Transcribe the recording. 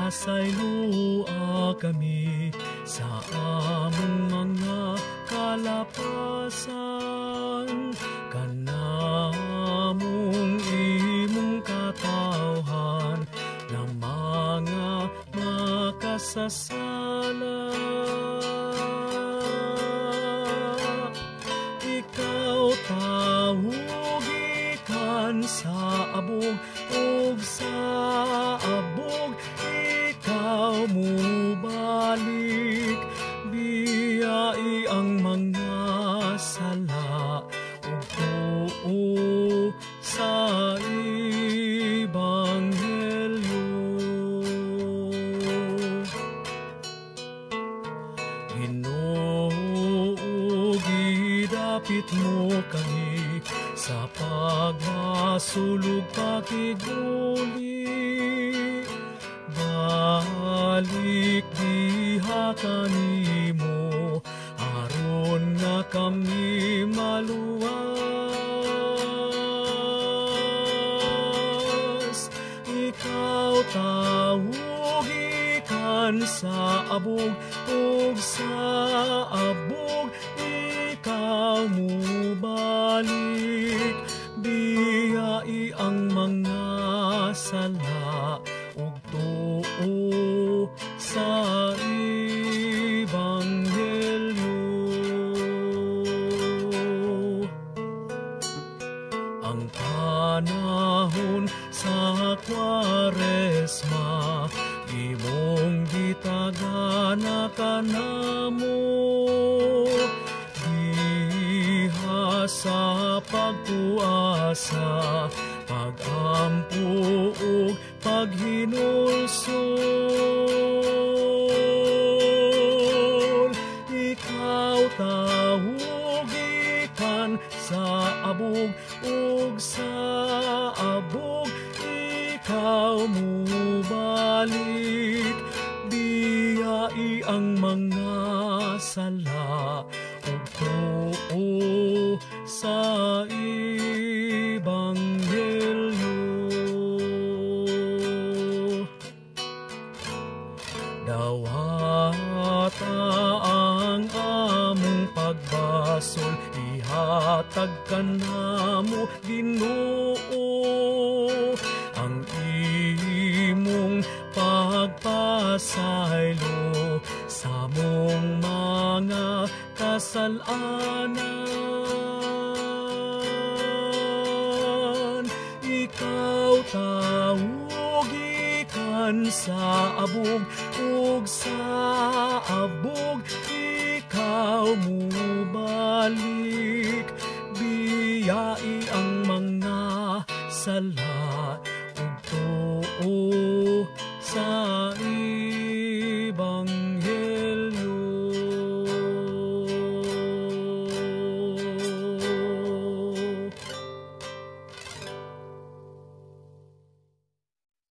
masaylua kami sa among mga kalapasan, kanamong imong katawhan na mga makasasala. Ikaw tawugikan sa abog ug sa abog, ikaw mubalik, biyai ang mga sala ug tuo sa Ebanghelyo. Ginoo, gidapit mo kami sa pagmasulog pakiguli, balik diha kanimo aron nga kami maluwas. Ikaw tawugikan sa abog ug sa abog, ikaw mubalik, biyai ang mga sala ug tuo sa Ebanghelyo. Ang panahon sa Kwaresma, imong gitagana kanamo, diha sa pagtuasa, pagampo ug paghinulsol. Ikaw tawugikan sa abog ug sa abog, ikaw mubalik, biyai ang mga sala ug tuo sa Ebanghelyo. Dawata ang among pagbasol, ihatag kanamo Ginoo, ang imong pagpasaylo sa mong mga kasalanan. Ikaw tawugikan sa abog ug sa abog, ikaw mubalik, biyai ang mga sala